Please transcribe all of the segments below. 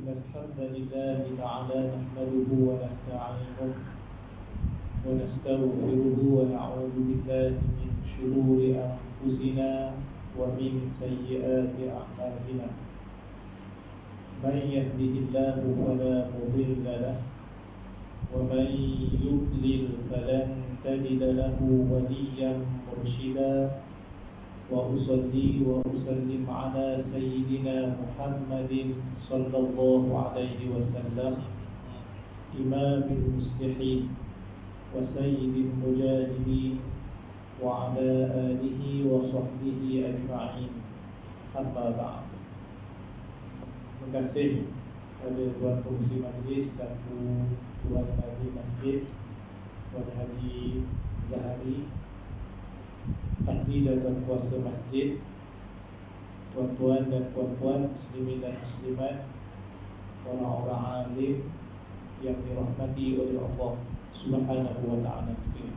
إن الحمد لله تعالى نحمده ونستعينه ونستغفره ونعوذ بالله من شرور أنفسنا ومن سيئات أعمالنا. من يهده الله فلا مضل له ومن يضلل فلن تجد له وليا مرشدا. وأصلي وأسلم على سيدنا محمد صلى الله عليه وسلم إمام المصلحين وسيد المجاهدين وعلى آله وصحبه أجمعين. أما بعد. Terima kasih kepada Tuan Pengurusi Majlis dan Tuan Nazim Masjid, Tuan Haji Zahari, ahli dan tuan kuasa masjid, tuan-tuan dan puan-puan, muslimin dan muslimat, orang-orang alim yang dirahmati oleh Allah Subhanahu wa ta'ala sekalian.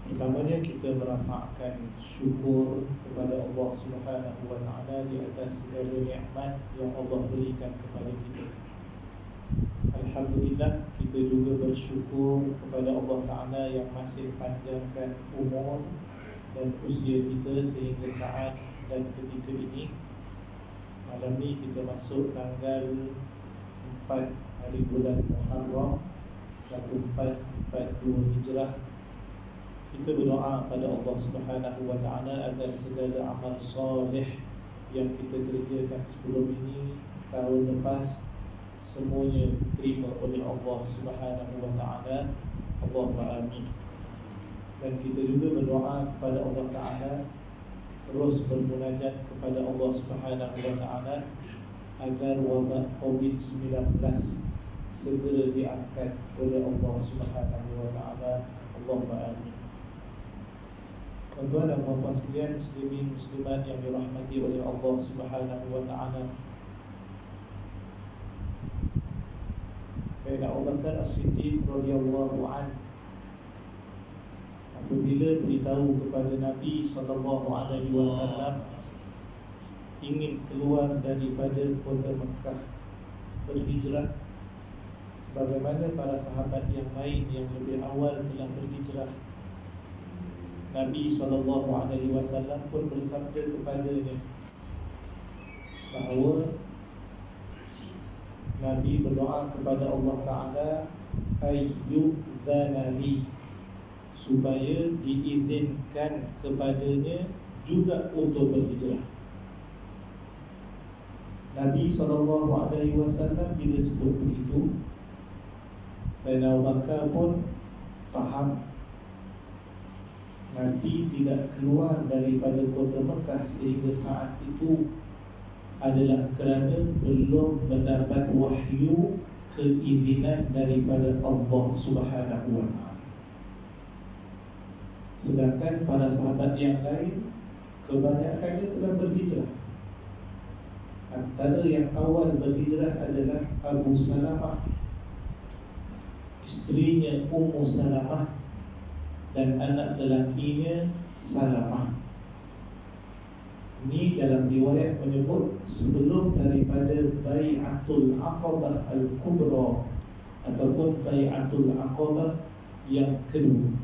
Pertamanya kita merafakkan syukur kepada Allah Subhanahu wa ta'ala di atas segala nikmat yang Allah berikan kepada kita. Alhamdulillah, kita juga bersyukur kepada Allah Ta'ala yang masih panjangkan umur dan usia kita sehingga saat dan ketika ini. Malam ni kita masuk tanggal 4 hari bulan Muharram 1442 Hijrah. Kita berdoa pada Allah Subhanahu wa ta'ala agar segala amal soleh yang kita kerjakan sebelum ini, tahun lepas, semuanya diterima oleh Allah Subhanahu wa ta'ala. Allahumma amin. Dan kita juga berdoa kepada Allah Ta'ala, terus bermunajat kepada Allah Subhanahu wa ta'ala agar wabak COVID-19 segera diangkat oleh Allah Subhanahu wa ta'ala. Allahumma amin. Tuan-tuan dan puan-puan sekalian, muslimin muslimat yang dirahmati oleh Allah Subhanahu wa ta'ala, Sayyidina Abu Bakar As-Siddiq radhiyallahu anhu apabila beritahu kepada Nabi SAW ingin keluar daripada kota Mekah, berhijrah sebagaimana para sahabat yang lain yang lebih awal telah berhijrah, Nabi SAW pun bersabda kepadanya bahawa Nabi berdoa kepada Allah Ta'ala ayyudzanali, supaya diizinkan kepadanya juga untuk berhijrah. Nabi SAW bila sebut begitu, Sayyidina Abu Bakar pun faham Nabi tidak keluar daripada kota Mekah sehingga saat itu adalah kerana belum mendapat wahyu keizinan daripada Allah Subhanahu wa ta'ala. Sedangkan para sahabat yang lain kebanyakannya telah berhijrah. Antara yang awal berhijrah adalah Abu Salamah, isterinya Ummu Salamah, dan anak lelakinya Salamah. Ini dalam riwayat menyebut sebelum daripada Bai'atul Aqabah Al-Kubra ataupun Bai'atul Aqabah yang kedua.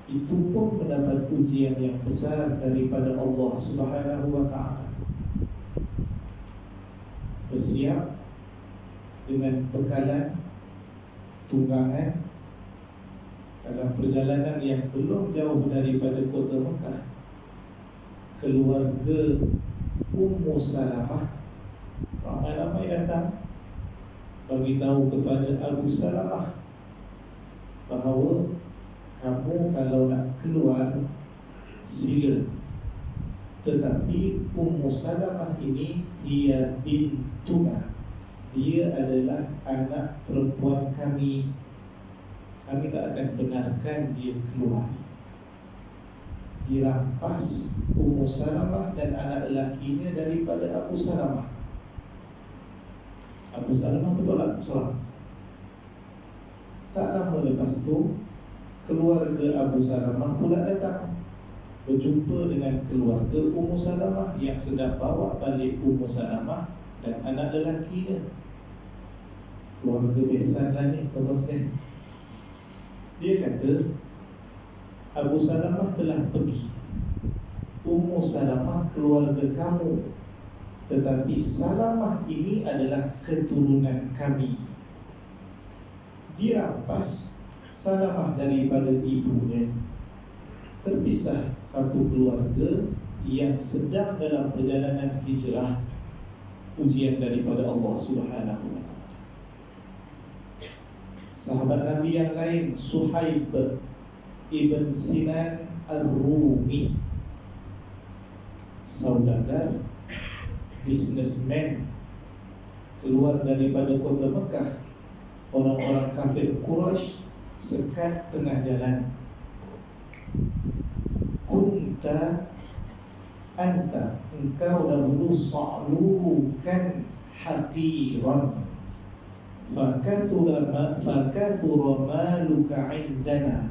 Itu pun mendapat ujian yang besar daripada Allah Subhanahu wa ta'ala. Bersiap dengan bekalan tunggangan dalam perjalanan yang belum jauh daripada kota Mekah. Keluarga Ummu Salamah ramai-ramai datang bagi tahu kepada Abu Salamah bahawa kamu kalau nak keluar sila, tetapi Ummu Salamah ini dia bintuna, dia adalah anak perempuan kami. Kami tak akan benarkan dia keluar. Dirampas Ummu Salamah dan anak lelakinya daripada Abu Salamah. Abu Salamah bertolak seorang. Tak lama lepas tu keluarga Abu Salamah pula datang berjumpa dengan keluarga Ummu Salamah yang sedang bawa balik Ummu Salamah dan anak lelakinya. Keluarga besan lah ni, tuan-tuan. Dia kata, Abu Salamah telah pergi, Ummu Salamah keluarga kamu, tetapi Salamah ini adalah keturunan kami. Dia rampas Salamah daripada ibunya. Terpisah satu keluarga yang sedang dalam perjalanan hijrah, ujian daripada Allah Subhanahu wa taala. Sahabat Nabi yang lain, Suhaib ibn Sinan Ar-Rumi, saudagar, businessman, keluar daripada kota Mekah. Orang-orang kafir Quraisy sekat tengah jalan. Kunta anta, engkau dahulu sa'lukan haqiran, fakathura maluka indana.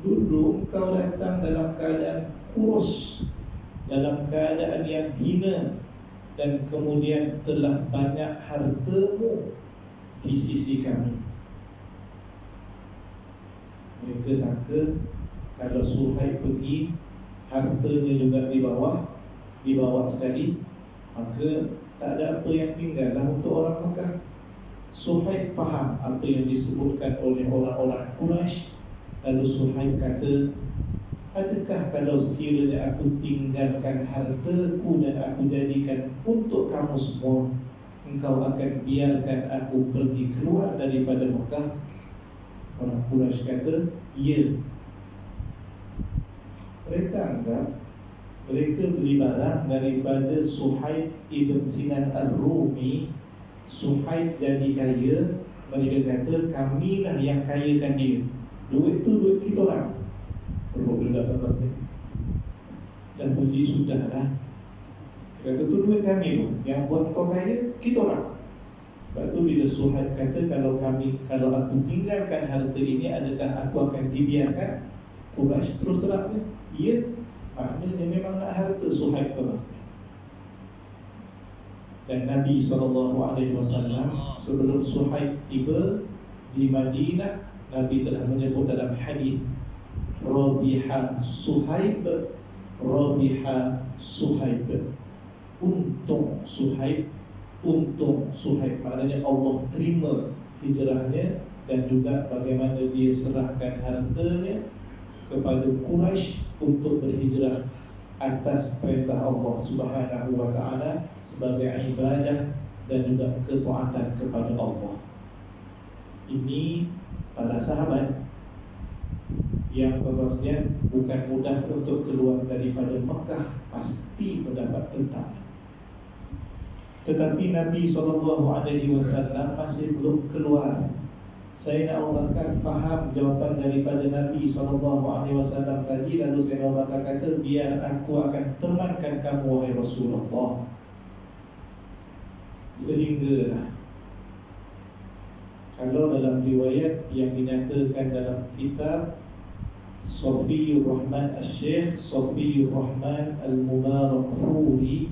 Dulu engkau datang dalam keadaan kurus, dalam keadaan yang hina, dan kemudian telah banyak hartamu di sisi kami. Mereka sangka kalau Suhaib pergi, hartanya juga dibawa sekali, maka tak ada apa yang tinggallah untuk orang Mekah. Suhaib faham apa yang disebutkan oleh orang-orang Quraisy. Lalu Suhaib kata, adakah kalau sekiranya aku tinggalkan hartaku dan aku jadikan untuk kamu semua, engkau akan biarkan aku pergi keluar daripada Mekah? Orang Quraisy kata, ya. Mereka anggap mereka beli barang daripada Suhaib ibn Sinan Ar-Rumi. Suhaib jadi kaya, mereka kata kamilah yang kayakan dia. Duit tu duit kita orang. Perlu juga lepas ni. Dan puji sudahlah. Kata tu duit kami tu, yang buat kau kaya kita orang. Sebab tu bila Suhaib kata kalau aku tinggalkan harta ini, adakah aku akan dibiarkan? Quraisy terus terang, ya. Maknanya memang nak harta Suhaib terus. Dan Nabi SAW sebelum Suhaib tiba di Madinah, Nabi telah menyebut dalam hadis, Rabiha Suhaib, Rabiha Suhaib. Untung Suhaib, untung Suhaib. Maknanya Allah terima hijrahnya dan juga bagaimana dia serahkan hartanya kepada Quraisy untuk berhijrah atas perintah Allah Subhanahu wa taala sebagai ibadah dan juga ketaatan kepada Allah. Ini para sahabat yang berwasiat bukan mudah untuk keluar daripada Mekah, pasti mendapat tentang. Tetapi Nabi SAW masih belum keluar. Sayyidina Abu Bakar faham jawapan daripada Nabi SAW tadi. Lalu Sayyidina Abu Bakar kata, biar aku akan temankan kamu wahai Rasulullah. Sehingga kalau dalam riwayat yang dinyatakan dalam kitab Safiyur Rahman Al-Syekh Safiyur Rahman Al-Mubarakfuri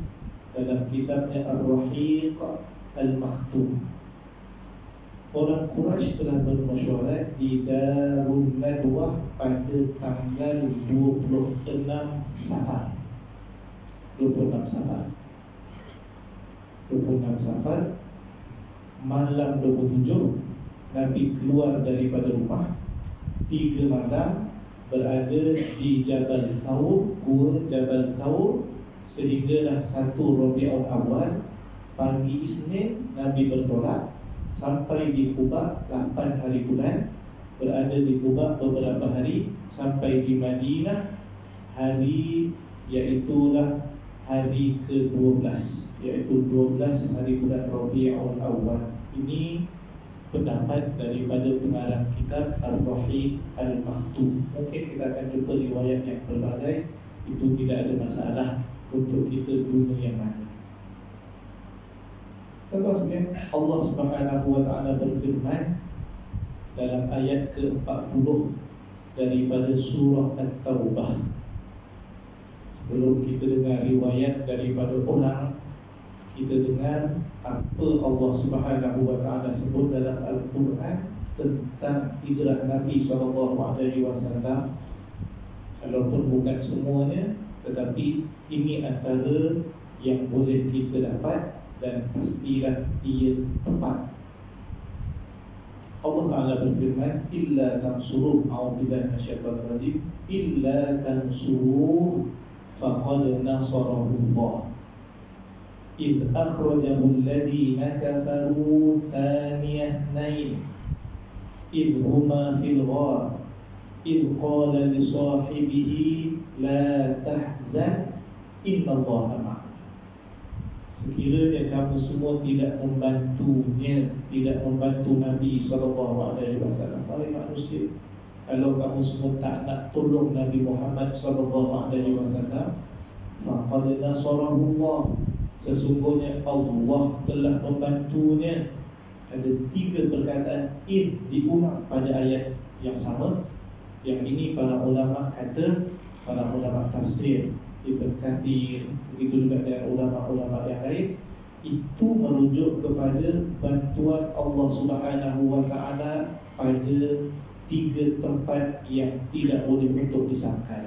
dalam kitabnya Ar-Rahiq Al-Makhtum, orang Quraisy telah bermesyuarat di Darul Nadwah pada tanggal 26 Safar. 26 Safar malam 27 Nabi keluar daripada rumah. 3 malam berada di Jabal Thawr, Gua Jabal Thawr, sehinggalah 1 Rabiul Awal pagi Isnin Nabi bertolak sampai di Quba 8 hari bulan, berada di Quba beberapa hari, sampai di Madinah hari iaitulah hari ke-12, iaitu 12 hari bulan Rabiul Awal. Ini pendapat daripada pengarang kitab Ar-Rahiq Al-Makhtum. Mungkin kita akan jumpa riwayat yang berbagai, itu tidak ada masalah untuk kita guna yang mana. Terusnya Allah Subhanahu wa taala berfirman dalam ayat ke-40 daripada surah At-Taubah. Sebelum kita dengar riwayat daripada orang, kita dengar apa Allah Subhanahu wa taala sebut dalam Al-Quran tentang hijrah Nabi SAW. Walaupun bukan semuanya, tetapi ini antara yang boleh kita dapat dan pastilah ia tepat. Allah Ta'ala berfirman, illa tansuruh, a'udzubillahi minasyaitonir rajim, illa tansuruh faqad nasarahu Allah id akhrajahu alladhina kafaru thaniyah nain id huma fil ghar id qala li sahibihi la tahzan innallaha ma'ana. Sekiranya kamu semua tidak membantunya, tidak membantu Nabi SAW, oleh manusia, kalau kamu semua tak nak tolong Nabi Muhammad SAW, faqad nasarahu Allah, sesungguhnya Allah telah membantunya. Ada 3 perkataan id diulang pada ayat yang sama. Yang ini para ulama kata, para ulama tafsir Ibn Kathir, begitu juga dengan ulama-ulama yang lain, itu merujuk kepada bantuan Allah Subhanahu wa taala pada 3 tempat yang tidak boleh untuk disangkal,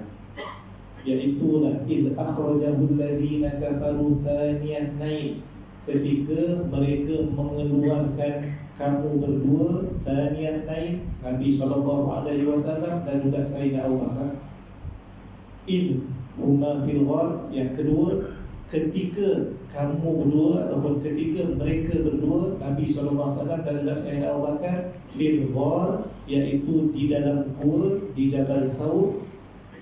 iaitulah id akhrajahu alladhina kafaru thaniyah nain, ketika mereka mengeluarkan kamu berdua, thaniyah nain, Nabi SAW dan juga Sayyidina Abu Bakar. Id huma fil ghar, yang kedua, ketika kamu berdua ataupun ketika mereka berdua, Nabi SAW dan juga Sayyidina Abu Bakar, fil ghar, iaitu di dalam gua di Jabal Thawr.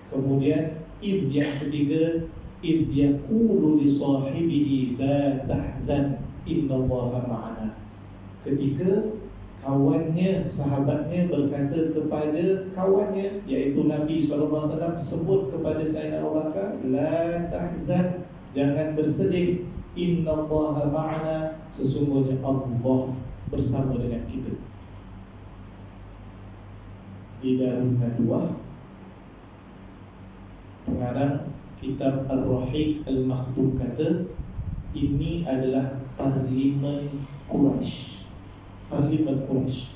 Kemudian id yang ketiga, id yaqulu li sahibihi la tahzan innallaha ma'ana, ketika kawannya, sahabatnya berkata kepada kawannya, iaitu Nabi SAW, sebut kepada Sayyidina Abu Bakar, la tahzan, jangan bersedih, innallaha ma'ana, sesungguhnya Allah bersama dengan kita. Di Darul Nadwah, pengarang kitab Ar-Rahiq Al-Maktum kata, ini adalah parlimen Quraisy. Parlimen Quraisy,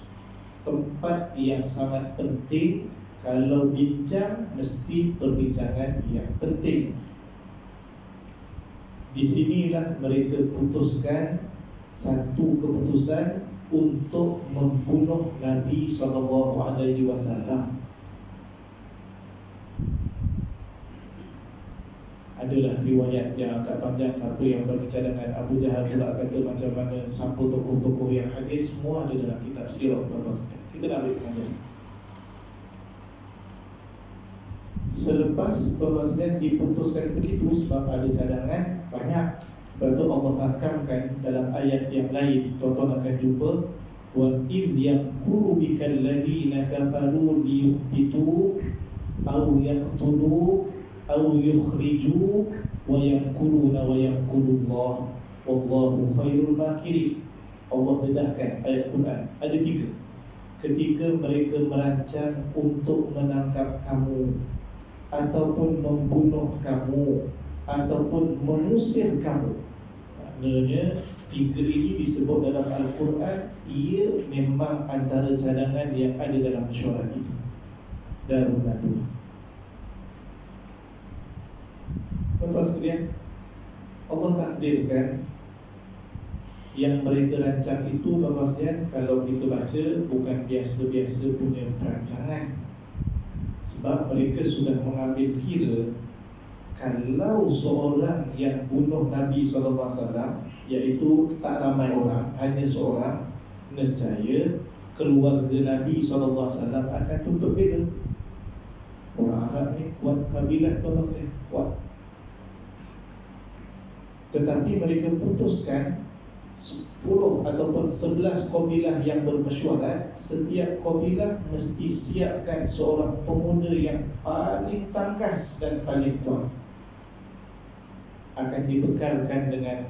tempat yang sangat penting. Kalau bincang, mesti perbincangan yang penting. Di sinilah mereka putuskan satu keputusan untuk membunuh Nabi SAW. Adalah riwayat yang agak panjang, siapa yang berbicara dengan Abu Jahal pula kata macam mana, siapa tokoh-tokoh yang hadir, semua ada dalam kitab sirah. Kita nak ambil pengajaran. Selepas permasalahan diputuskan begitu, sebab ada cadangan banyak, sebab itu Allah rakamkan dalam ayat yang lain. Tuan-tuan akan jumpa, wa id yaqulu bikal ladina kafaru liyuthbituk aw yaqtuluk aw yukhrijuk wa yaquluna wa yaqulullah wallahu khairul makirin. Allah dedahkan ayat Quran ada 3. Ketika mereka merancang untuk menangkap kamu, ataupun membunuh kamu, ataupun mengusir kamu. Maknanya 3 ini disebut dalam Al-Quran, ia memang antara cadangan yang ada dalam mesyuarat itu. Darul Nadwah. Tuan-tuan sekalian, Allah takdirkan yang mereka rancang itu, tuan-tuan sekalian, kalau kita baca, bukan biasa-biasa punya perancangan. Sebab mereka sudah mengambil kira, kalau seorang yang bunuh Nabi SAW, iaitu tak ramai orang, hanya seorang, nescaya keluarga Nabi SAW akan tutup bela. Orang Arab ni kuat kabilah, tuan-tuan sekalian, kuat. Tetapi mereka putuskan 10 ataupun 11 kabilah yang bermesyuarat, setiap kabilah mesti siapkan seorang pemuda yang paling tangkas dan paling kuat, akan dibekalkan dengan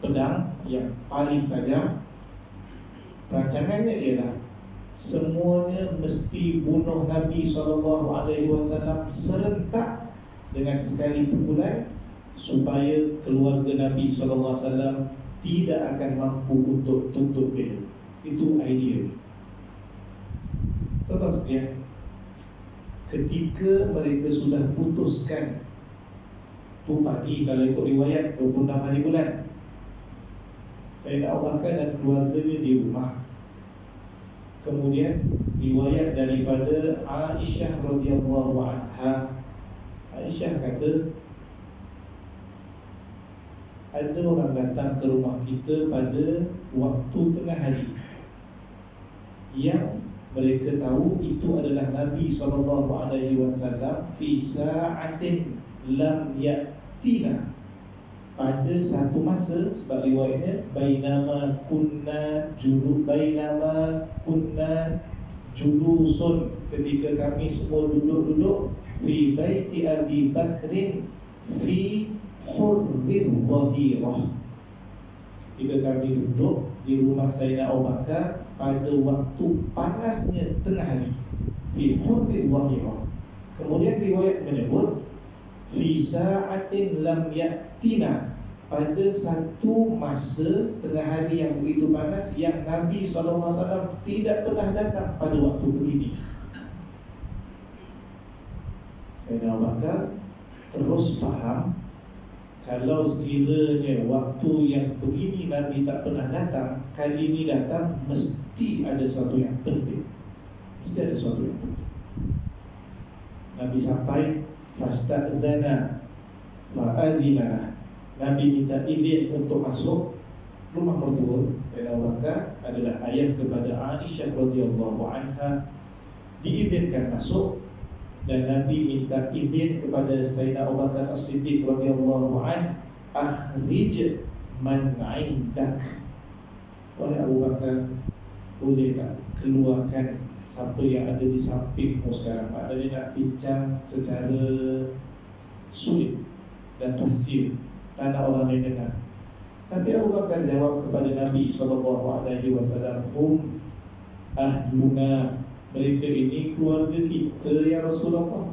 pedang yang paling tajam. Rancangannya ialah semuanya mesti bunuh Nabi SAW serentak dengan sekali pukulan supaya keluarga Nabi SAW tidak akan mampu untuk tutup dia. Itu idea. Terus dia, ketika mereka sudah putuskan, tu pagi kalau ikut riwayat 26 hari bulan, Sayyidina Abu Bakar dan keluarganya di rumah. Kemudian riwayat daripada Aisyah radhiyallahu anha, Aisyah kata, ada orang datang ke rumah kita pada waktu tengah hari yang mereka tahu itu adalah Nabi SAW fi sa'atin lam ya'tina, pada satu masa, sebab riwayatnya bainama kunna julusun, ketika kami semua duduk-duduk fi baiti Abi Bakrin fi hurril dhahirah, ketika kami duduk di rumah Sayyidina Abu Bakar pada waktu panasnya tengah hari, fi hurril dhahirah. Kemudian riwayat menyebut fi sa'atin lam ya'tina, pada satu masa tengah hari yang begitu panas yang Nabi SAW tidak pernah datang pada waktu begini. Sayyidina Abu Bakar terus faham, kalau sekiranya waktu yang begini Nabi tak pernah datang, kali ini datang, mesti ada sesuatu yang penting. Mesti ada sesuatu yang penting. Nabi sampai, fasta'dana fa'adina, Nabi minta izin untuk masuk rumah mertua Sayyidina Abu Bakar, adalah ayah kepada Aisyah radhiyallahu anha, diizinkan masuk. Dan Nabi minta izin kepada Sayyidina Abu Bakar As-Siddiq radhiyallahu anhu, akhrij man 'indak, wahai Abu Bakar, boleh tak keluarkan siapa yang ada di sampingmu sekarang. Maknanya nak bincang secara sulit dan rahsia, tak nak orang lain dengar. Tapi Abu Bakar jawab kepada Nabi SAW, hum ahluna, mereka ini keluarga kita ya Rasulullah.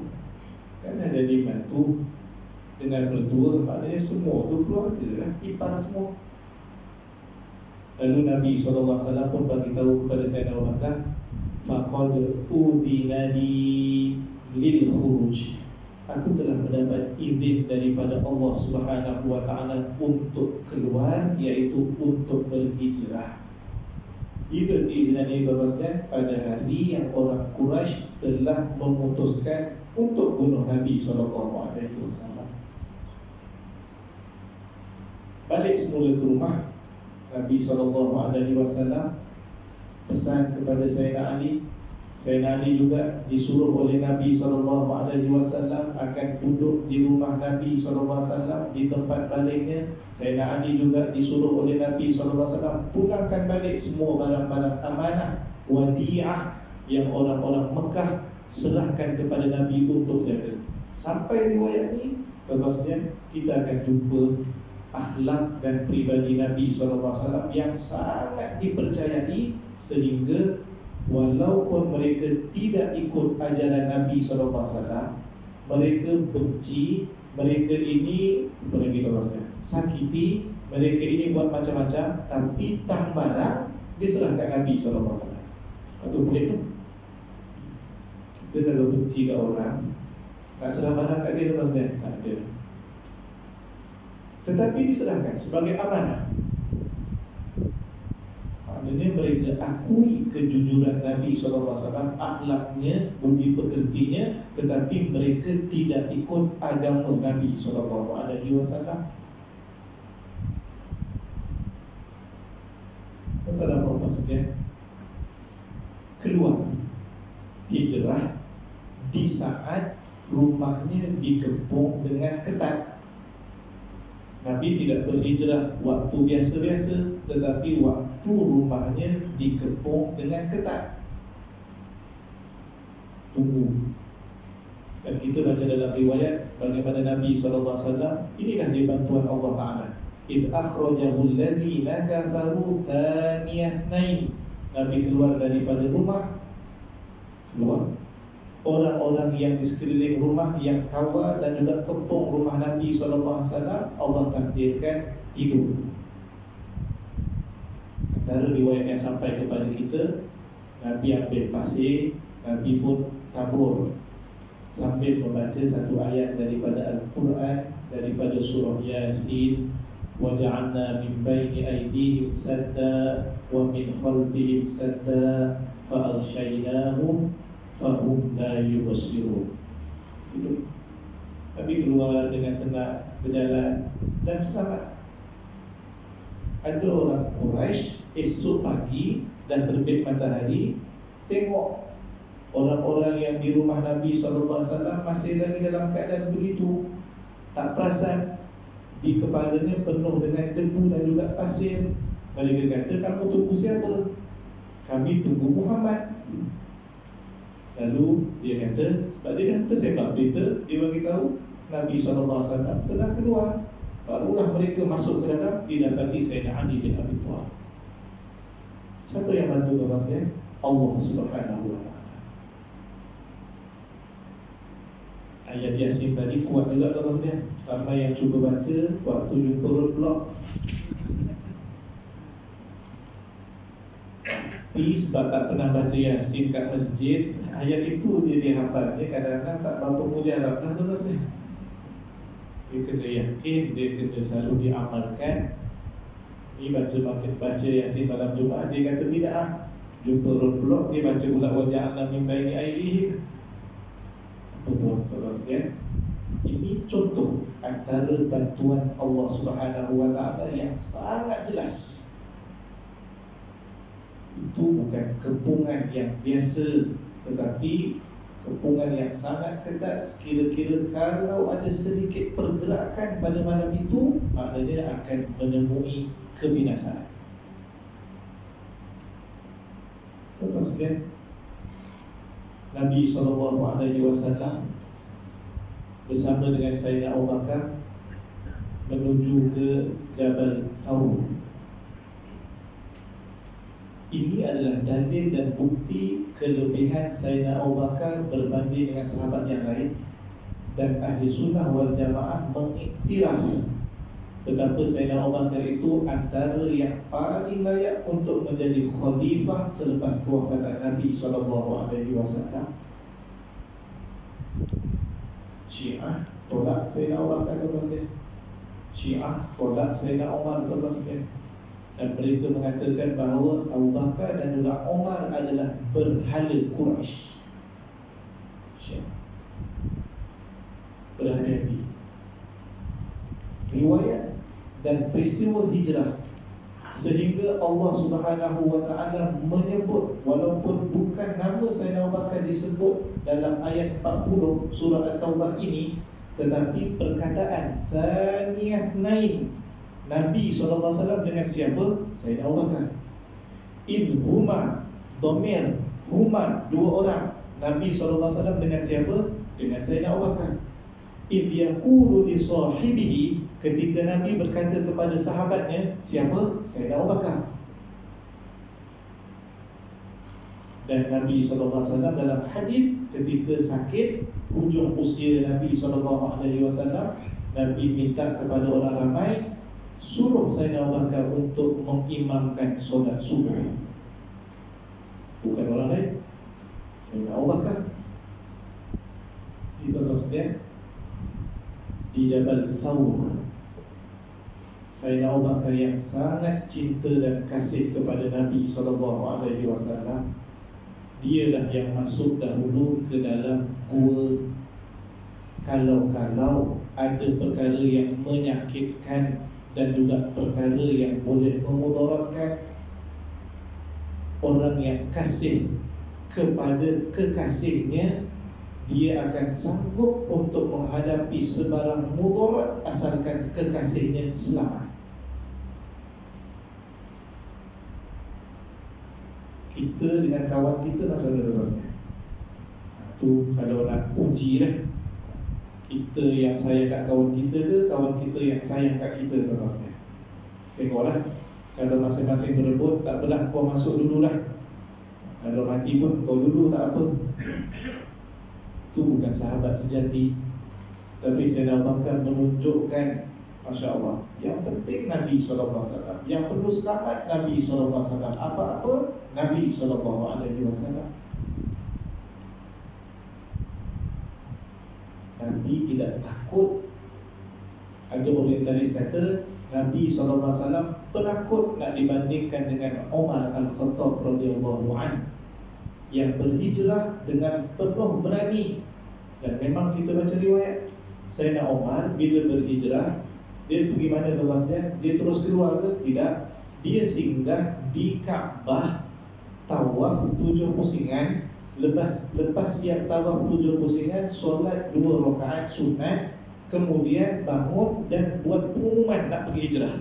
Kan ada di mantu dengan mertua, maknanya semua tu keluarga lah, ipar semua. Lalu Nabi SAW pun bagi tahu kepada Sayyidina Abu Bakar, faqad udinani lil khuruj, aku telah mendapat izin daripada Allah Subhanahu wa ta'ala untuk keluar, iaitu untuk berhijrah. Bila keizinan ini berlangsung pada hari yang orang Quraisy telah memutuskan untuk bunuh Nabi SAW. Balik semula ke rumah, Nabi SAW pesan kepada Sayyidina Ali. Sayyidina Ali juga disuruh oleh Nabi SAW akan duduk di rumah Nabi SAW di tempat baliknya. Sayyidina Ali juga disuruh oleh Nabi SAW pulangkan balik semua barang-barang amanah, wadi'ah yang orang-orang Mekah serahkan kepada Nabi untuk jaga. Sampai riwayat ini, bagusnya kita akan jumpa akhlak dan pribadi Nabi SAW yang sangat dipercayai, sehingga walaupun mereka tidak ikut ajaran Nabi SAW, mereka benci, mereka ini sakiti, mereka ini buat macam-macam, tapi tak barang diserahkan Nabi SAW. Atau boleh tu, kita kalau benci kat orang, nak serah barang kat dia lepas dia, tak ada. Tetapi diserahkan sebagai amanah. Maknanya mereka akui kejujuran Nabi SAW, akhlaknya, budi pekertinya, tetapi mereka tidak ikut agama Nabi SAW. Kepada Bapak sekalian, keluar hijrah di saat rumahnya dikepung dengan ketat. Nabi tidak berhijrah waktu biasa-biasa, tetapi waktu rumahnya dikepung dengan ketat. Tunggu. Dan kita baca dalam riwayat bagaimana Nabi SAW, inilah dia bantuan Allah Ta'ala. Idh akhrajahu alladhina kafaru thaniyah nain. Nabi keluar daripada rumah, keluar orang-orang yang di sekeliling rumah, yang kawal dan juga kepung rumah Nabi SAW, Allah takdirkan tidur. Antara riwayat yang sampai kepada kita, Nabi ambil pasir, Nabi pun tabur sambil membaca satu ayat daripada Al-Quran, daripada surah Yasin. وَجَعَلْنَا مِنْ بَيْنِ أَيْدِيهِمْ سَدًّا وَمِنْ خَلْفِهِمْ سَدًّا فَأَغْشَيْنَاهُمْ فَهُمْ لَا يُبْصِرُونَ. Nabi keluar dengan tenang, berjalan dan selamat. Ada orang Quraisy esok pagi dan terbit matahari, tengok orang-orang yang di rumah Nabi SAW masih lagi dalam keadaan begitu, tak perasan. Di kepalanya penuh dengan debu dan juga pasir. Mereka kata, kamu tunggu siapa? Kami tunggu Muhammad. Lalu dia kata, sebab dia dah tersebar berita, dia beritahu Nabi SAW telah keluar. Barulah mereka masuk ke dalam, didapati Sayyidina Ali bin Abi Thalib. Siapa yang bantu tuan saya? Allah Subhanahu wa ta'ala. Ayat Yasin tadi kuat juga tuan saya. Ramai yang cuba baca, waktu jumpa roadblock. Tapi sebab tak pernah baca Yasin kat masjid, ayat itu dia hafal. Dia kadang-kadang tak berapa mujarab lah tuan saya. Dia kena yakin, dia kena selalu diamalkan. Ni baca Yasin malam Jumaat, dia kata bid'ah. Jumpa roadblock, dia baca pula waja'alna min baini aydihim. Betul, tuan sekalian. Ini contoh antara bantuan Allah Subhanahu wa ta'ala yang sangat jelas. Itu bukan kepungan yang biasa, tetapi kepungan yang sangat ketat. Sekira-kira kalau ada sedikit pergerakan pada malam itu, maknanya akan menemui kebinasaan. Tuan sekalian, Nabi SAW bersama dengan Sayyidina Abu Bakar menuju ke Jabal Thawr. Ini adalah dalil dan bukti kelebihan Sayyidina Abu Bakar berbanding dengan sahabat yang lain. Dan Ahli Sunnah wal Jamaah mengiktiraf betapa Sayyidina Abu Bakar itu antara yang paling layak untuk menjadi khalifah selepas kewafatan Nabi SAW. Syiah tolak Sayyidina Abu Bakar kepada Syiah tolak Sayyidina Umar kepada, dan mereka mengatakan bahawa Abu Bakar dan juga Umar adalah berhala Quraisy. Syiah berhati-hati. Riwayat dan peristiwa hijrah sehingga Allah Subhanahu wa ta'ala menyebut, walaupun bukan nama Sayyidina Abu Bakar disebut dalam ayat 40 surah At-Taubah ini, tetapi perkataan Thaniyatnain, Nabi SAW dengan siapa? Sayyidina Abu Bakar. Huma dhamir, huma dua orang. Nabi SAW dengan siapa? Dengan Sayyidina Abu Bakar. Yaqulu li sahibihi, ketika Nabi berkata kepada sahabatnya, siapa? Sayyidina Abu Bakar. Dan Nabi SAW dalam hadis ketika sakit, hujung usia Nabi SAW, Nabi minta kepada orang ramai, suruh Sayyidina Abu Bakar untuk mengimamkan solat subuh. Bukan orang lain, Sayyidina Abu Bakar. Diteruskan di Jabal Thawr, Sayyidina Abu Bakar yang sangat cinta dan kasih kepada Nabi SAW, dialah yang masuk dahulu ke dalam gua. Kalau ada perkara yang menyakitkan dan juga perkara yang boleh memudaratkan, orang yang kasih kepada kekasihnya, dia akan sanggup untuk menghadapi sebarang mudarat asalkan kekasihnya selamat. Kita dengan kawan kita macam mana terusnya? Itu kalau nak uji lah, kita yang sayang kat kawan kita ke kawan kita yang sayang kat kita terusnya. Tengoklah, kalau masing-masing berebut, tak apalah, kau masuk dululah. Kalau mati pun kau dulu, tak apa. itu bukan sahabat sejati. Tapi Sayyidina Abu Bakar menunjukkan, Masya Allah, yang penting Nabi SAW, yang perlu selamat Nabi SAW, apa-apa Nabi SAW. Nabi tidak takut. Ada orientalis kata Nabi SAW penakut nak dibandingkan dengan Umar Al-Khattab radhiyallahu anhu yang berhijrah dengan penuh berani. Dan memang kita baca riwayat Sayyidina Umar bila berhijrah, dia pergi mana tugasnya? Dia terus keluar ke? Tidak. Dia singgah di Kaabah, tawaf 7 pusingan. Lepas siap tawaf 7 pusingan, solat 2 rakaat sunat, kemudian bangun dan buat pengumuman nak pergi hijrah.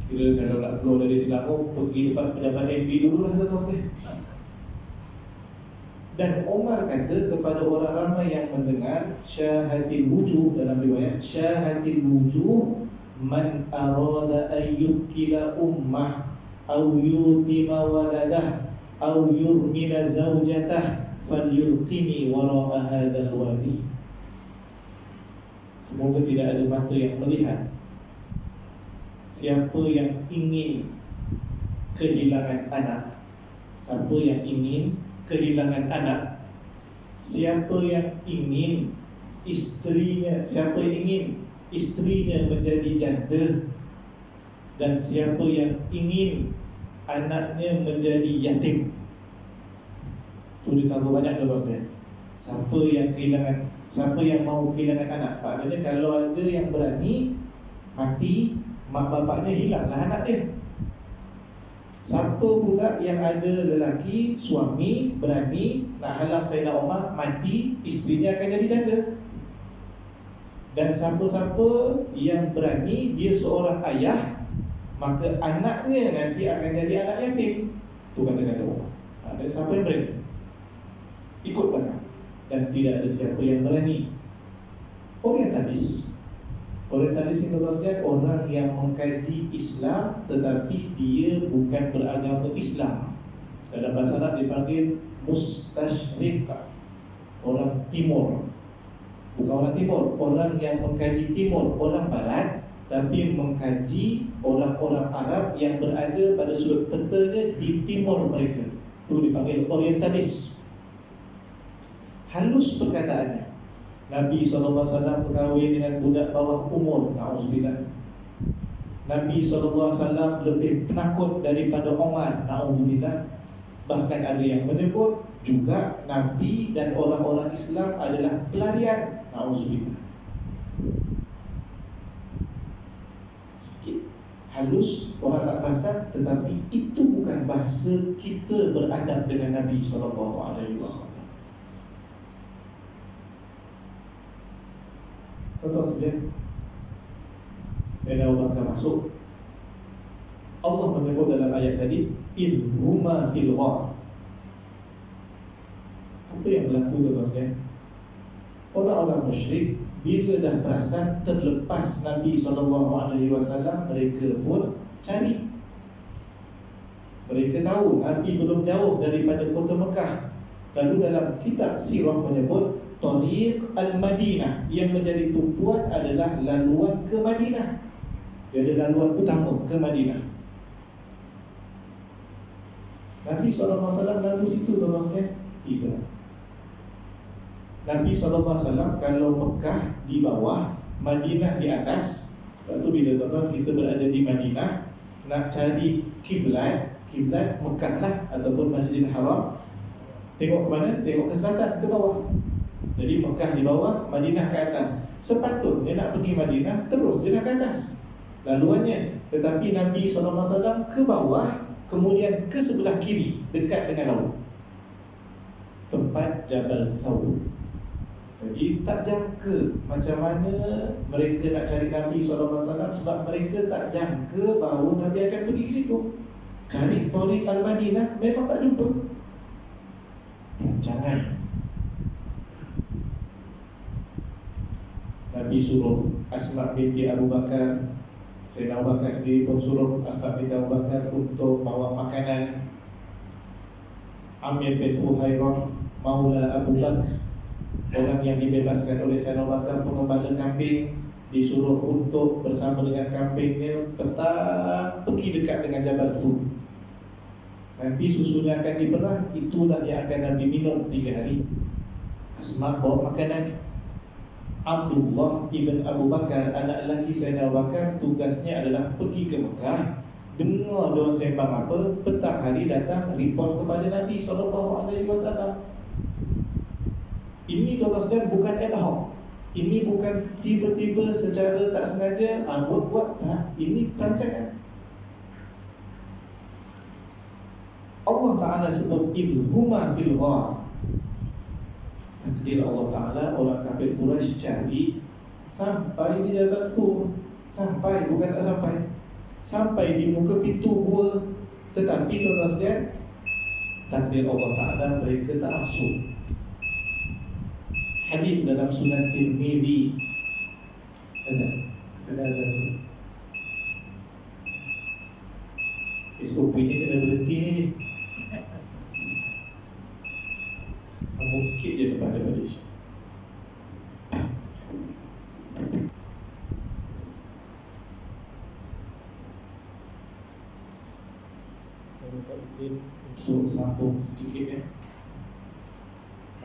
Kira kalau nak keluar dari Selangor, pergi depan pejabat MB dululah tuan sekalian. Dan Umar kata kepada orang ramai yang mendengar, syahadil wujuh, dalam riwayat syahadil wujuh man arada an yuthkila ummah au yutima waladah au yurmila zawjatah falyulqini wara'a hadzal wadi. Semoga tidak ada mata yang melihat siapa yang ingin kehilangan anak. Siapa yang ingin kehilangan anak, siapa yang ingin istrinya, siapa yang ingin istrinya menjadi janda, dan siapa yang ingin anaknya menjadi yatim. Itu dikabur banyak tu bosnya. Siapa yang mau kehilangan anak. Maknanya kalau ada yang berani mati, mak bapaknya hilanglah anak dia. Siapa pula yang ada lelaki, suami berani nak halang Sayyidina Umar mati, istrinya akan jadi janda. Dan siapa-siapa yang berani, dia seorang ayah, maka anaknya nanti akan jadi anak yatim. Itu kata-kata Umar. Ada siapa yang berani? Ikut belakang. Dan tidak ada siapa yang berani. Orientalis itu maksudnya orang yang mengkaji Islam tetapi dia bukan beragama Islam. Dalam bahasa Arab dipanggil mustasyriq, orang timur. Bukan orang timur, orang yang mengkaji timur, orang barat, tapi mengkaji orang-orang Arab yang berada pada sudut petanya di timur mereka. Itu dipanggil orientalis. Halus perkataannya. Nabi SAW berkahwin dengan budak bawah umur. Na'udzubillah. Nabi SAW lebih penakut daripada Umar. Na'udzubillah. Bahkan ada yang menyebut juga Nabi dan orang-orang Islam adalah pelarian. Na'udzubillah. Sikit halus, orang tak perasan, tetapi itu bukan bahasa kita beradab dengan Nabi SAW. Contoh saja, Sayyidina Abu Bakar masuk. Allah menyebut dalam ayat tadi, idhuma fil ghar. Apa yang berlaku tuan sekalian? Orang-orang musyrik bila dah perasan terlepas Nabi SAW, mereka pun cari. Mereka tahu Nabi belum jauh daripada kota Mekah. Lalu dalam kitab sirah menyebut Tariq Al-Madinah, yang menjadi tumpuan adalah laluan ke Madinah. Dia ada laluan utama ke Madinah. Nabi SAW lalu situ tuan-tuan? Tidak. Nabi SAW kalau Mekah di bawah, Madinah di atas. Sebab tu bila tuan-tuan kita berada di Madinah, nak cari kiblat Mekah lah ataupun Masjidil Haram, tengok ke mana? Tengok ke selatan, ke bawah. Jadi Mekah di bawah, Madinah ke atas. Sepatutnya nak pergi Madinah, terus je nak ke atas laluannya. Tetapi Nabi SAW ke bawah, kemudian ke sebelah kiri, dekat dengan laut, tempat Jabal Thawr. Jadi tak jangka macam mana mereka nak cari Nabi SAW, sebab mereka tak jangka bahawa Nabi akan pergi ke situ. Cari Tariq Al-Madinah, memang tak jumpa. Jangan. Nabi suruh Asma binti Abu Bakar, Sayyidina Abu Bakar sendiri pun suruh Asma binti Abu Bakar untuk bawa makanan. Amir bin Fuhairah Maula Abu Bakar, orang yang dibebaskan oleh Sayyidina Abu Bakar, pengembala kambing, disuruh untuk bersama dengan kambingnya petang pergi dekat dengan Jabal Thur. Nanti susunya akan dibelah, itulah yang akan Nabi minum 3 hari. Asma bawa makanan. Abdullah ibn Abu Bakar, anak lelaki Sayyidina Abu Bakar, tugasnya adalah pergi ke Mekah, dengar diorang sembang apa, petang hari datang report kepada Nabi SAW. Ini tuan-tuan bukan ad hoc. Ini bukan tiba-tiba secara tak sengaja buat tak. Ini perancangan. Allah Ta'ala sebut idhuma fil ghar. Takdir Allah Ta'ala, orang kafir Quraisy cari sampai di Jabal Thur. Sampai, bukan tak sampai. Sampai di muka pintu gua. Tetapi tuan-tuan, takdir Allah Ta'ala mereka tak masuk. Hadis dalam Sunan Tirmidzi. Azan. Sudah azan. SOP ni kena berhenti ni. Sambung sikit je lepas dia balik. Saya minta izin untuk sambung sedikit ya.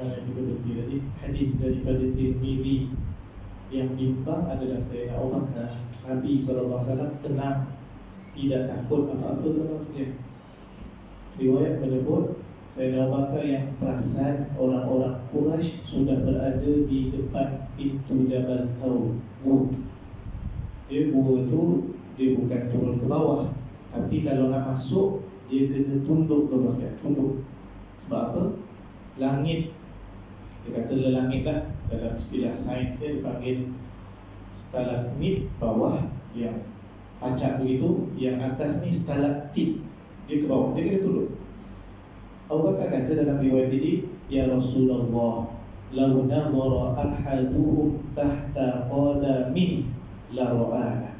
Kerana kita berhenti tadi. Hadis daripada Tirmidzi yang bimbang adalah Sayyidina Abu Bakar. Nabi SAW tenang, tidak takut apa-apa tuan sekalian. Riwayat menyebut Sayyidina Abu Bakar yang perasan orang-orang Quraisy sudah berada di depan pintu Jabal Thur. Dia gua tu dia bukan turun ke bawah, tapi kalau nak masuk dia kena tunduk tuan sekalian, tunduk. Sebab apa? Langit, dia kata langit lah, dalam istilah sainsnya dipanggil stalagmit bawah yang pacak begitu, yang atas ni stalaktit, dia ke bawah, dia kena tunduk. Abu Bakar kata dalam riwayat ini, ya Rasulullah, law nadhara ahaduhum tahta qadamihi la ra'ana.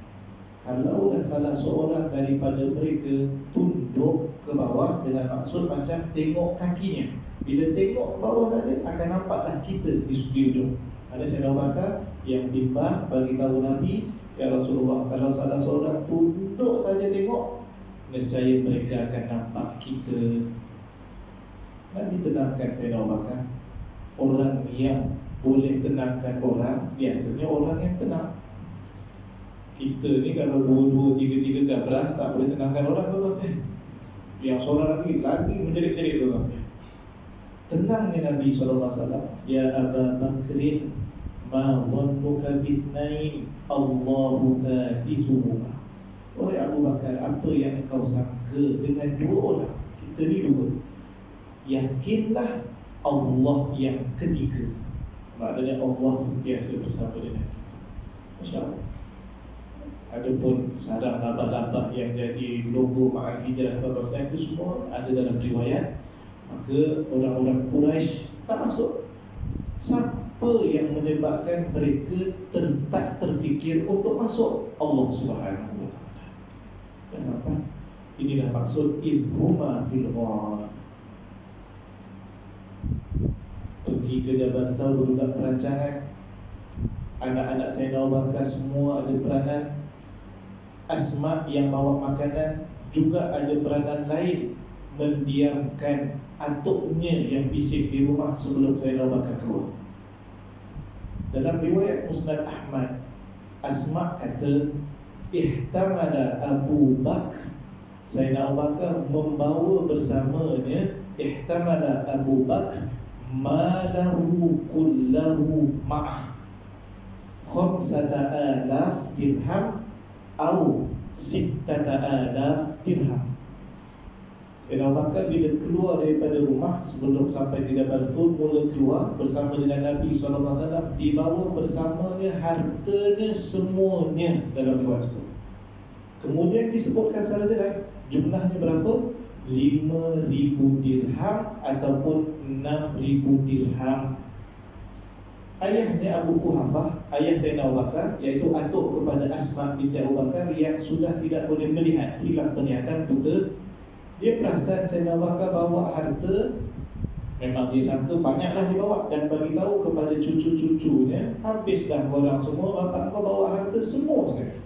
Kalaulah salah seorang daripada mereka tunduk ke bawah dengan maksud macam tengok kakinya, bila tengok ke bawah saja akan nampaklah kita di ujung. Ada Sayyidina Abu Bakar yang bimbang bagi tahu Nabi, ya Rasulullah, kalau salah seorang tunduk saja tengok, nescaya mereka akan nampak kita. Nabi tenangkan Sayyidina Abu Bakar. Orang yang boleh tenangkan orang biasanya orang yang tenang. Kita ni kalau 2, 3 gabrah tak boleh tenangkan orang tuan-tuan. Yang seorang lagi menjerit-jerit tuan-tuan. Tenangnya Nabi SAW. Ya Aba Bakrin, ma dhannuka bithnain Allahu thalithuhuma. Wahai Abu Bakar, apa yang kau sangka dengan 2 orang? Kita ni 2. Yakinlah Allah yang ketiga. Maknanya Allah sentiasa bersama dengan kita. Masya Allah. Adapun sarang labah-labah yang jadi logo Ma'al Hijrah Rasulullah itu semua ada dalam riwayat. Maka orang-orang Quraisy tak masuk. Siapa yang menyebabkan mereka tak terfikir untuk masuk? Allah Subhanahu Wa Taala. Kenapa? Inilah maksud idhuma fil ghar. Pergi ke Jabal Thur juga perancangan. Anak-anak Sayyidina Abu Bakar semua ada peranan. Asma yang bawa makanan juga ada peranan lain, mendiamkan atuknya yang bisik di rumah sebelum Sayyidina Abu Bakar keluar. Dalam riwayat Musnad Ahmad, Asma kata, ihtamala Abu Bakar, Sayyidina Abu Bakar membawa bersamanya, ihtamala Abu Bakar malahu kullahu ma'ah khamsata alaf dirham atau sittata alaf dirham. Sayyidina Abu Bakar bila keluar daripada rumah sebelum sampai ke Jabal Thur, mula keluar bersama dengan Nabi SAW, dibawa bersamanya hartanya semuanya dalam riwayat itu. Kemudian disebutkan secara jelas jumlahnya berapa? 5,000 dirham ataupun 6,000 dirham. Ayahnya Abu Quhafah, ayah Sayyidina Abu Bakar, iaitu atuk kepada Asma binti Abu Bakar yang sudah tidak boleh melihat, hilang penglihatan, buta. Dia perasan Sayyidina Abu Bakar bawa harta Memang dia sangka banyaklah dia bawa dan bagi tahu kepada cucu-cucunya, habislah korang semua, bapak kau bawa harta semua sekali.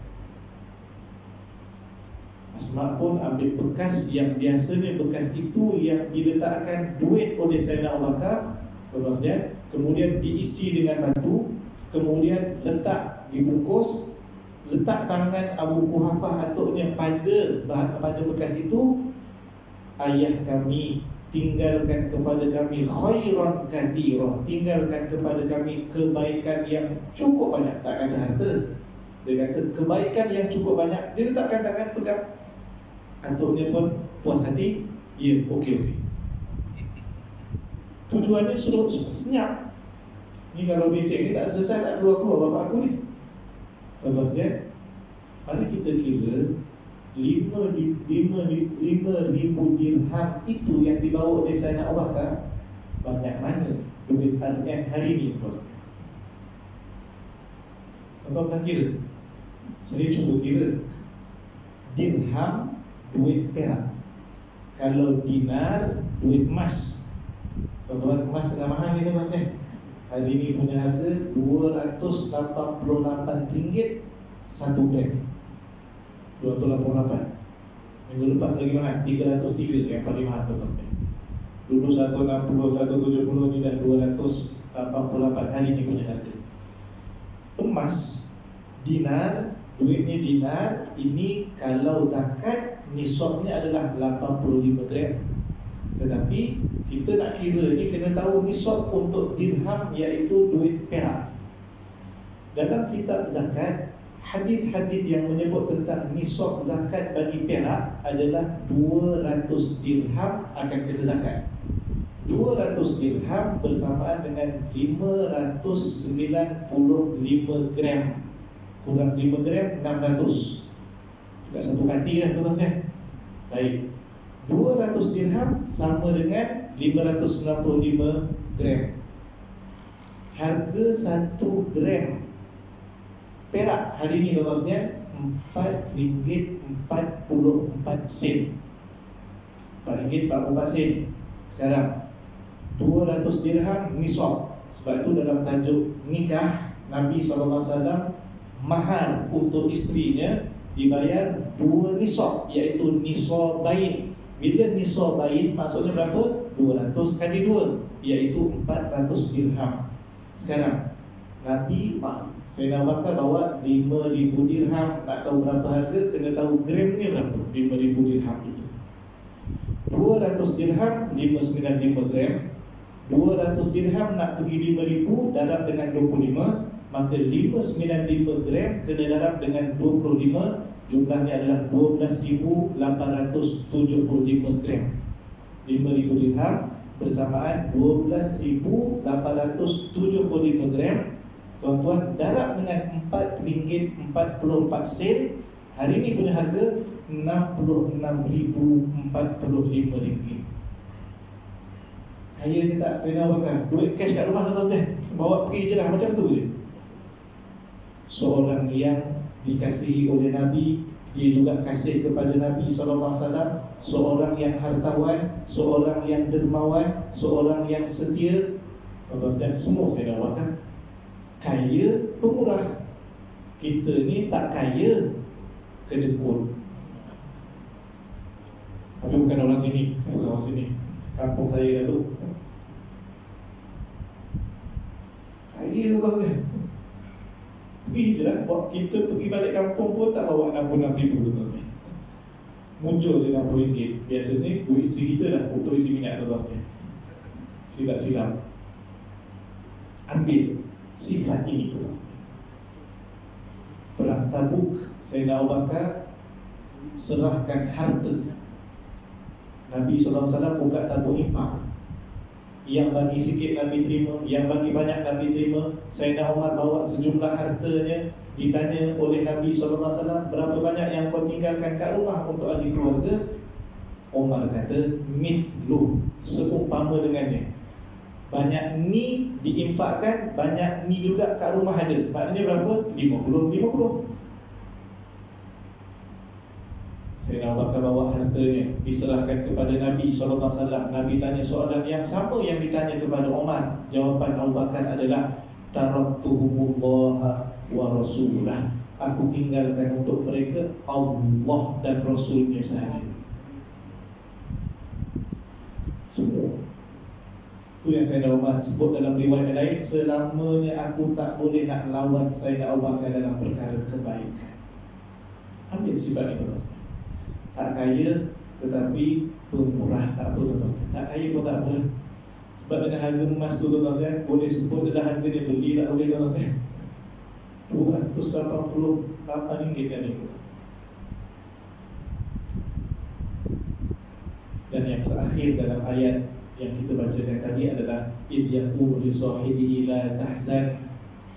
Asma pun ambil bekas yang biasanya bekas itu yang diletakkan duit oleh Sayyidina Abu Bakar, kemudian diisi dengan batu, kemudian letak dibungkus, letak tangan Abu Quhafah atuknya pada bekas itu. Ayah kami tinggalkan kepada kami khairan katsira, tinggalkan kepada kami kebaikan yang cukup banyak. Tak kata harta, dia kata kebaikan yang cukup banyak. Dia letakkan tangan pegang. Atuknya pun puas hati. Ya, okey. Tujuannya suruh senyap. Ni kalau bising ni tak selesai, tak keluar-keluar bapak aku ni. Tuan-tuan, mari kita kira 5,000 dirham itu yang dibawa oleh Sayyidina Abu Bakar, banyak mana duit RM hari ni, bos? Tuan-tuan kira. Saya cuba kira. Dirham duit perak, kalau dinar duit emas. Tuan-tuan, emas tengah mahal ni tuan-tuan. Hari ni punya harga RM288 1 gram. 288. Minggu lepas lagi mahal, 303 yang paling mahal tuan-tuan. Dulu 160, 170, ni dah 288 hari ni punya harga. Emas, dinar, duitnya dinar, ini kalau zakat nisabnya adalah 85 gram. Tetapi kita nak kira ni kena tahu nisab untuk dirham, iaitu duit perak. Dalam kitab zakat, hadis-hadis yang menyebut tentang nisab zakat bagi perak adalah 200 dirham akan kena zakat. 200 dirham bersamaan dengan 595 gram. Kurang 5 gram, 600. Tidak satu kati lah tuan-tuan. Baik, 200 dirham sama dengan 595 gram. Harga 1 gram perak hari ni tuan-tuan, RM4.44. RM4.44 sekarang. 200 dirham nisab. Sebab itu dalam tajuk nikah, Nabi SAW mahar untuk isterinya dibayar 2 nisab, iaitu nisab bain. Bila nisab bain maksudnya berapa? 200 kali 2, iaitu 400 dirham. Sekarang Nabi Sayyidina Abu Bakar bawa 5,000 dirham. Nak tahu berapa harga, kena tahu gramnya berapa. 5,000 dirham itu 200 dirham 595 gram. 200 dirham nak pergi 5,000 darab dengan 25, maka 595 gram kena darab dengan 25, jumlahnya adalah 12,875 gram. 5,000 dirham bersamaan 12,875 gram. Tuan-tuan, darab dengan RM4.44. Hari ni punya harga RM66,045. Kaya ni tak Sayyidina Abu Bakar? Duit cash kat rumah tuan-tuan, bawa pergi hijrah macam tu je. Seorang yang dikasihi oleh Nabi, dia juga kasih kepada Nabi SAW. Seorang yang hartawan, seorang yang dermawan, seorang yang setia. Tuan-tuan, semua Sayyidina Abu Bakar kaya pemurah. Kita ni tak kaya, kedekut. Tapi bukan orang sini, bukan orang sini. Kampung saya dah tu kaya bang. Pergi je lah. Kita pergi balik kampung pun tak bawa 66,000 tuan-tuan. Muncul je RM60. Biasanya duit isteri kita lah untuk isi minyak tuan-tuan. Silap-silap ambil sifat ini tuan-tuan. Perang Tabuk, Sayyidina Abu Bakar serahkan harta. Nabi SAW buka tabung infak. Yang bagi sikit Nabi terima, yang bagi banyak Nabi terima. Sayyidina Umar bawa sejumlah hartanya. Ditanya oleh Nabi SAW, berapa banyak yang kau tinggalkan kat rumah untuk ahli keluarga? Umar kata, mithlu, seumpama dengannya. Banyak ni diinfakkan, banyak ni juga kat rumah ada. Maknanya berapa? 50-50. Sayyidina Abu Bakar bawa hartanya, diserahkan kepada Nabi SAW. Nabi tanya soalan yang sama yang ditanya kepada Umar. Jawapan Abu Bakar adalah taraktuhumullah wa rasulah. Aku tinggalkan untuk mereka Allah dan Rasulnya sahaja. Semua. Itu yang Sayyidina Umar sebut dalam riwayat lain, selamanya aku tak boleh nak lawan Sayyidina Abu Bakar dalam perkara kebaikan. Ambil sifat itu Mas. Tak kaya tetapi pemurah, tak apa Mas. Tak kaya pun tak apa. Sebab dengan harga emas tu Mas, boleh sebut adalah harga dia beli tak boleh Mas. RM288 kan itu Mas. Dan yang terakhir dalam ayat yang kita bacakan tadi adalah id yaqulu li sahibihi la tahzan.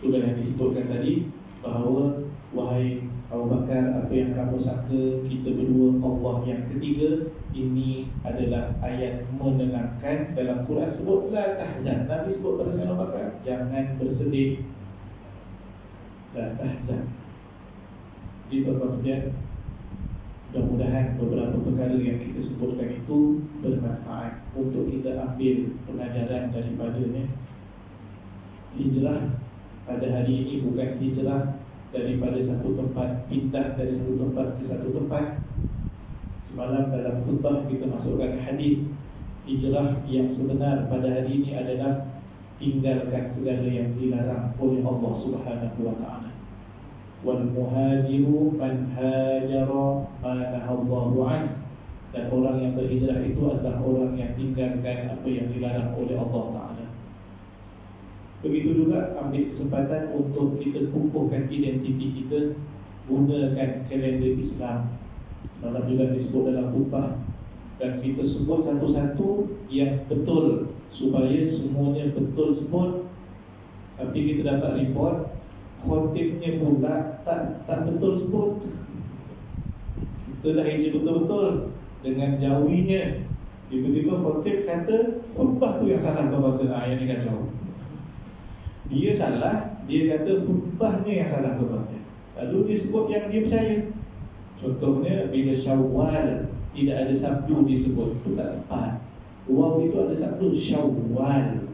Itu yang disebutkan tadi bahawa wahai Abu Bakar, apa yang kamu sangka kita berdua Allah yang ketiga. Ini adalah ayat menenangkan. Dalam Quran sebut la tahzan. Nabi sebut pada Sayyidina Abu Bakar, jangan bersedih, la tahzan. Jadi tuan-tuan sekalian, mudah-mudahan beberapa perkara yang kita sebutkan itu bermanfaat untuk kita ambil pengajaran daripadanya. Hijrah pada hari ini bukan hijrah daripada satu tempat, pindah dari satu tempat ke satu tempat. Semalam dalam khutbah kita masukkan hadis hijrah yang sebenar pada hari ini adalah tinggalkan segala yang dilarang oleh Allah Subhanahu wa taala. Wal muhajiru man hajara ma nahallahu an. Dan orang yang berhijrah itu adalah orang yang tinggalkan apa yang dilarang oleh Allah Taala. Begitu juga ambil kesempatan untuk kita kukuhkan identiti kita, gunakan kalender Islam. Semalam juga disebut dalam khutbah, dan kita sebut satu-satu yang betul supaya semuanya betul sebut. Tapi kita dapat report khotibnya pula tak betul sebut. Kita dah hijau betul-betul dengan jawinya, tiba-tiba khotib kata khutbah tu yang salah. Yang ni kacau. Dia salah, dia kata khutbahnya yang salah khutbahnya. Lalu dia sebut yang dia percaya. Contohnya bila Syawal tidak ada sabdu disebut, itu tak tepat. Waw itu ada sabdu Syawal.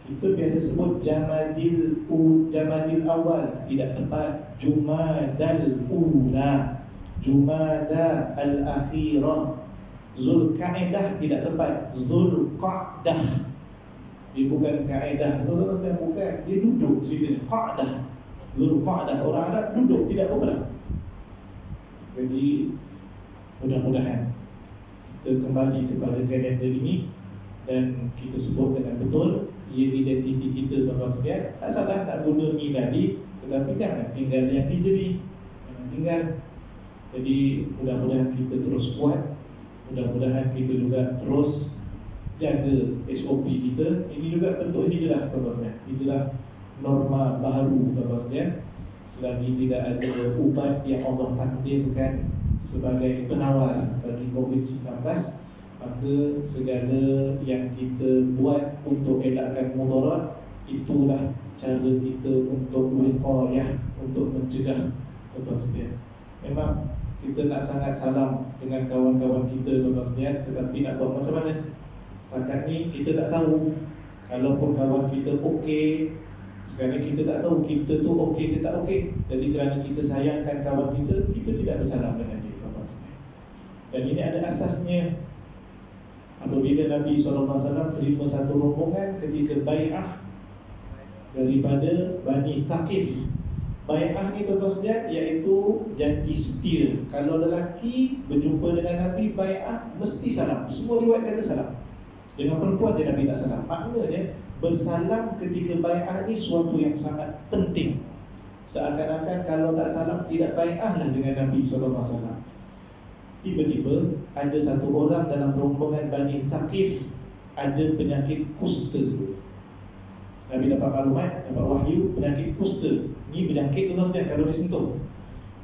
Kita biasa sebut Jamadil awal, tidak tepat. Jumadal ula, Jumada al-akhirah. Zulqa'dah tidak tepat. Zulqa'dah. Dia bukan kaedah, betul-betul saya bukan. Dia duduk situ, qa'dah. Zulqa'dah, orang Arab duduk, tidak bergerak. Jadi mudah-mudahan kita kembali kepada kalender ini dan kita sebut dengan betul ia identiti kita tuan-tuan sekalian. Tak salah nak guna miladi, tetapi jangan tinggal yang hijri, jangan tinggal. Jadi mudah-mudahan kita terus kuat, mudah-mudahan kita juga terus jaga SOP kita. Ini juga bentuk hijrah tuan-tuan sekalian, hijrah norma baru tuan-tuan sekalian. Selagi tidak ada ubat yang Allah takdirkan sebagai penawar bagi COVID-19, maka segala yang kita buat untuk elakkan mudarat, itulah cara kita untuk wiqayah, untuk mencegah tuan-tuan sekalian. Memang kita nak sangat salam dengan kawan-kawan kita tuan-tuan sekalian, tetapi nak buat macam mana? Setakat ni kita tak tahu. Kalaupun kawan kita okey, sekarang kita tak tahu kita tu okey ke tak okey. Jadi kerana kita sayangkan kawan kita, kita tidak bersalam dengan dia tuan-tuan sekalian. Dan ini ada asasnya. Apabila Nabi SAW terima satu rombongan ketika bai'ah daripada Bani Thaqif. Bai'ah ni tuan-tuan sekalian iaitu janji setia. Kalau lelaki berjumpa dengan Nabi bai'ah mesti salam. Semua riwayat kata salam. Dengan perempuan dia Nabi tak salam. Maknanya bersalam ketika bai'ah ni suatu yang sangat penting. Seakan-akan kalau tak salam tidak bai'ah lah dengan Nabi SAW. Tiba-tiba ada satu orang dalam rombongan Bani Thaqif ada penyakit kusta. Nabi dapat maklumat, dapat wahyu penyakit kusta. Ni berjangkit tuan-tuan sekalian kalau disentuh.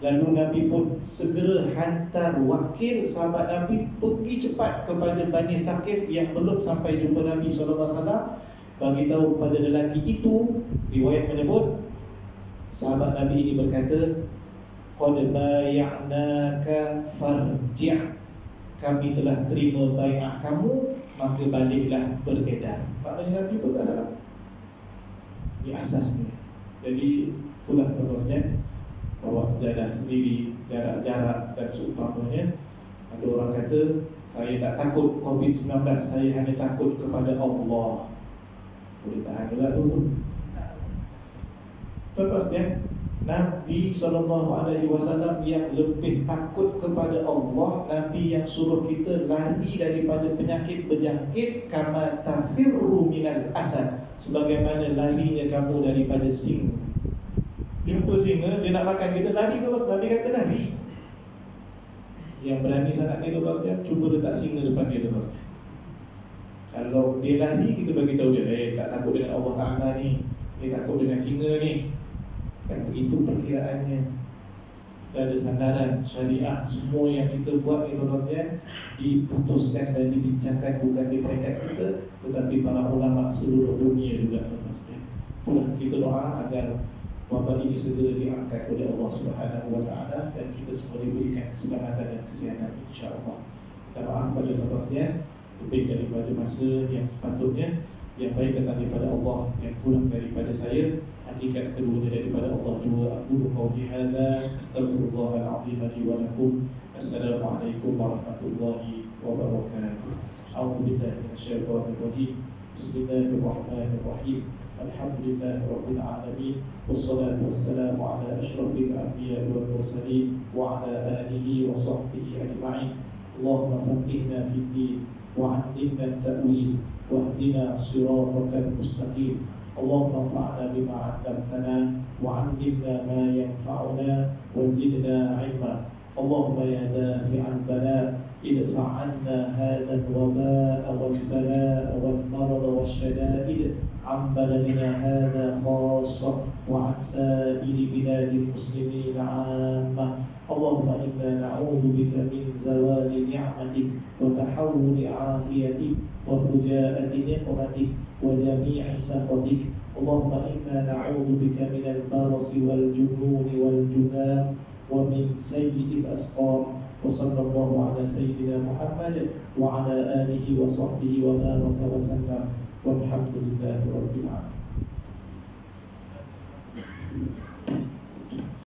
Lalu Nabi pun segera hantar wakil sahabat Nabi pergi cepat kepada Bani Thaqif yang belum sampai jumpa Nabi SAW. Bagi tahu kepada lelaki itu, riwayat menyebut sahabat Nabi ini berkata, qad bay'naka farji', kami telah terima bai'ah kamu, maka baliklah beredar. Maknanya Nabi pun tak salah. Ini asasnya. Jadi itulah terusnya, bawa sejadah sendiri, jarak-jarak dan seumpamanya. Ada orang kata, saya tak takut COVID-19, saya hanya takut kepada Allah. Boleh tahan juga tu. Terusnya, Nabi SAW yang lebih takut kepada Allah, Nabi yang suruh kita lari daripada penyakit berjangkit, kama tafirru minal asad, sebagaimana larinya kamu daripada singa. Jumpa singa, dia nak makan kita, lari terus. Nabi kata lari. Yang berani sangat ni terus, cuba letak singa depan dia terus. Kalau dia lari, kita bagi tahu dia, tak takut dengan Allah Ta'ala ni, dia takut dengan singa ni. Kan begitu perkiraannya. Dan ada sandaran syariah. Semua yang kita buat ni diputuskan dan dibincangkan bukan di peringkat kita, tetapi para ulama seluruh dunia juga. Itulah kita doa agar wabak ini segera diangkat oleh Allah Subhanahu Wa Taala dan kita semua diberikan keselamatan dan kesihatan, insya-Allah. Kita maaf pada tuan-tuan, lebih daripada masa yang sepatutnya. Yang baik datang daripada Allah, yang kurang daripada saya, hakikat keduanya daripada Allah jua. Aku qauli hadza, astaghfirullahal azim li wa lakum. Assalamualaikum warahmatullahi wabarakatuh. A'udzu billahi minasyaitonir rajim. Bismillahirrahmanirrahim. Alhamdulillahirabbil alamin. Wassalatu wassalamu ala asyrafil anbiya'i wal mursalin wa ala alihi wa sahbihi ajma'in. Allahumma faqihna fid din wa 'allimna at-ta'wil واهدنا صراطك المستقيم. اللهم انفعنا بما علمتنا وعلمنا ما ينفعنا وزدنا علما. اللهم يا دافع البلاء ادفع عنا هذا الوباء والبلاء والمرض والشدائد عن بلدنا هذا خاصة وعن سائر بلاد المسلمين عامة. اللهم إنا نعوذ بك من زوال نعمتك وتحول عافيتك وفجاءة نقمتك وجميع سخطك. اللهم إنا نعوذ بك من البرص والجنون والجذام ومن سيء الأسقام. وصلى الله على سيدنا محمد وعلى آله وصحبه وبارك وسلم والحمد لله رب العالمين.